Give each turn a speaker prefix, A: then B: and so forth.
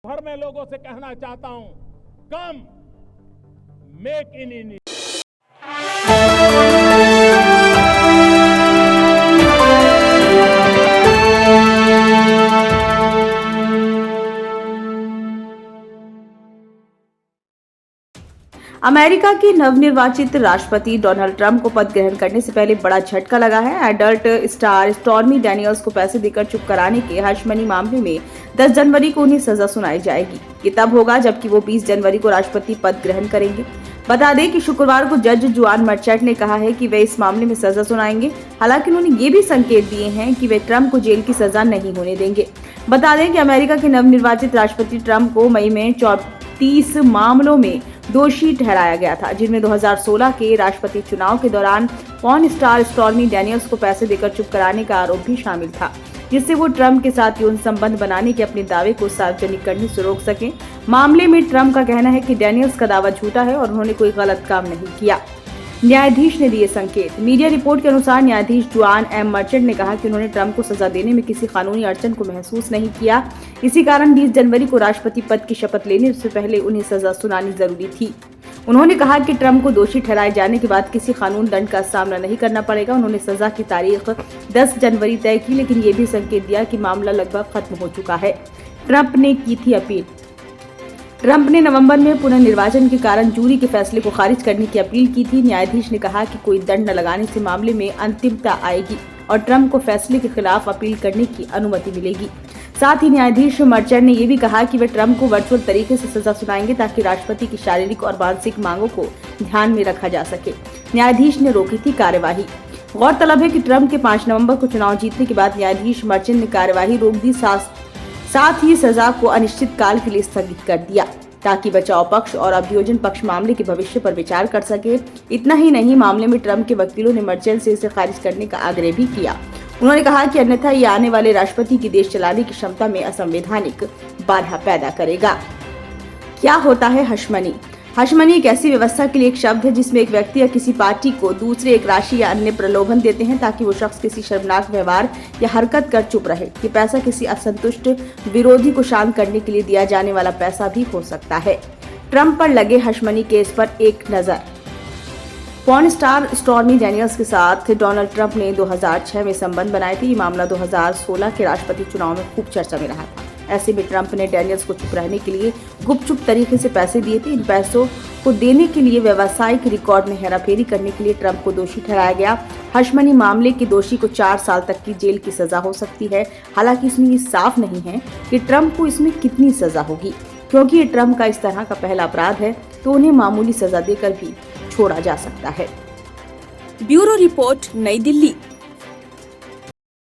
A: भर में लोगों से कहना चाहता हूं, कम मेक इन इंडिया।
B: अमेरिका के नवनिर्वाचित राष्ट्रपति डोनाल्ड ट्रंप को पद ग्रहण करने से पहले बड़ा झटका लगा है। एडल्ट स्टार स्टॉर्मी डैनियल्स को पैसे देकर चुप कराने के हश मनी मामले में 10 जनवरी को उन्हें सजा सुनाई जाएगी। ये तब होगा जबकि वो 20 जनवरी को राष्ट्रपति पद ग्रहण करेंगे। बता दें कि शुक्रवार को जज जुआन मर्चेंट ने कहा है कि वे इस मामले में सजा सुनाएंगे। हालांकि उन्होंने ये भी संकेत दिए हैं कि वे ट्रंप को जेल की सजा नहीं होने देंगे। बता दें कि अमेरिका के नवनिर्वाचित राष्ट्रपति ट्रंप को मई में 34 मामलों में दोषी ठहराया गया था, जिनमें 2016 के राष्ट्रपति चुनाव के दौरान पॉर्न स्टार स्टॉर्मी डैनियल्स को पैसे देकर चुप कराने का आरोप भी शामिल था, जिससे वो ट्रंप के साथ यौन संबंध बनाने के अपने दावे को सार्वजनिक करने से रोक सके। मामले में ट्रंप का कहना है कि डैनियल्स का दावा झूठा है और उन्होंने कोई गलत काम नहीं किया। न्यायाधीश ने दिए संकेत। मीडिया रिपोर्ट के अनुसार न्यायाधीश जुआन एम मर्चेंट ने कहा कि उन्होंने ट्रंप को सजा देने में किसी कानूनी अड़चन को महसूस नहीं किया। इसी कारण 20 जनवरी को राष्ट्रपति पद की शपथ लेने से पहले उन्हें सजा सुनानी जरूरी थी। उन्होंने कहा कि ट्रंप को दोषी ठहराए जाने के बाद किसी कानून दंड का सामना नहीं करना पड़ेगा। उन्होंने सजा की तारीख 10 जनवरी तय की, लेकिन ये भी संकेत दिया कि मामला लगभग खत्म हो चुका है। ट्रंप ने की थी अपील। ट्रंप ने नवंबर में पुनर्निर्वाचन के कारण जूरी के फैसले को खारिज करने की अपील की थी। न्यायाधीश ने कहा कि कोई दंड न लगाने से मामले में अंतिमता आएगी और ट्रंप को फैसले के खिलाफ अपील करने की अनुमति मिलेगी। साथ ही न्यायाधीश मर्चेंट ने यह भी कहा कि वे ट्रंप को वर्चुअल तरीके से सजा सुनाएंगे ताकि राष्ट्रपति की शारीरिक और मानसिक मांगों को ध्यान में रखा जा सके। न्यायाधीश ने रोकी थी कार्यवाही। गौरतलब है कि ट्रंप के 5 नवंबर को चुनाव जीतने के बाद न्यायाधीश मर्चेंट ने कार्यवाही रोक दी, साथ ही सजा को अनिश्चित काल के लिए स्थगित कर दिया ताकि बचाव पक्ष और अभियोजन पक्ष मामले के भविष्य पर विचार कर सके। इतना ही नहीं, मामले में ट्रंप के वकीलों ने मर्चेंट से इसे खारिज करने का आग्रह भी किया। उन्होंने कहा कि अन्यथा ये आने वाले राष्ट्रपति की देश चलाने की क्षमता में असंवैधानिक बाधा पैदा करेगा। क्या होता है हश मनी? हश मनी एक ऐसी व्यवस्था के लिए एक शब्द है जिसमें एक व्यक्ति या किसी पार्टी को दूसरे एक राशि या अन्य प्रलोभन देते हैं ताकि वो शख्स किसी शर्मनाक व्यवहार या हरकत कर चुप रहे। ये पैसा किसी असंतुष्ट विरोधी को शांत करने के लिए दिया जाने वाला पैसा भी हो सकता है। ट्रंप पर लगे हश मनी केस पर एक नजर। पॉर्न स्टार स्टॉर्मी डैनियल्स के साथ डोनाल्ड ट्रंप ने 2006 में संबंध बनाए थे। ये मामला 2016 के राष्ट्रपति चुनाव में खूब चर्चा में रहा था। ऐसे में ट्रंप ने डैनियल्स को चुप रहने के लिए गुपचुप तरीके से पैसे दिए थे। इन पैसों को देने के लिए व्यावसायिक रिकॉर्ड में हेराफेरी करने के लिए ट्रंप को दोषी ठहराया गया। हश मनी मामले के दोषी को 4 साल तक की जेल की सजा हो सकती है। हालांकि इसमें ये साफ नहीं है कि ट्रंप को इसमें कितनी सजा होगी, क्योंकि ये ट्रंप का इस तरह का पहला अपराध है तो उन्हें मामूली सजा देकर भी छोड़ा जा सकता है।
C: ब्यूरो रिपोर्ट, नई दिल्ली।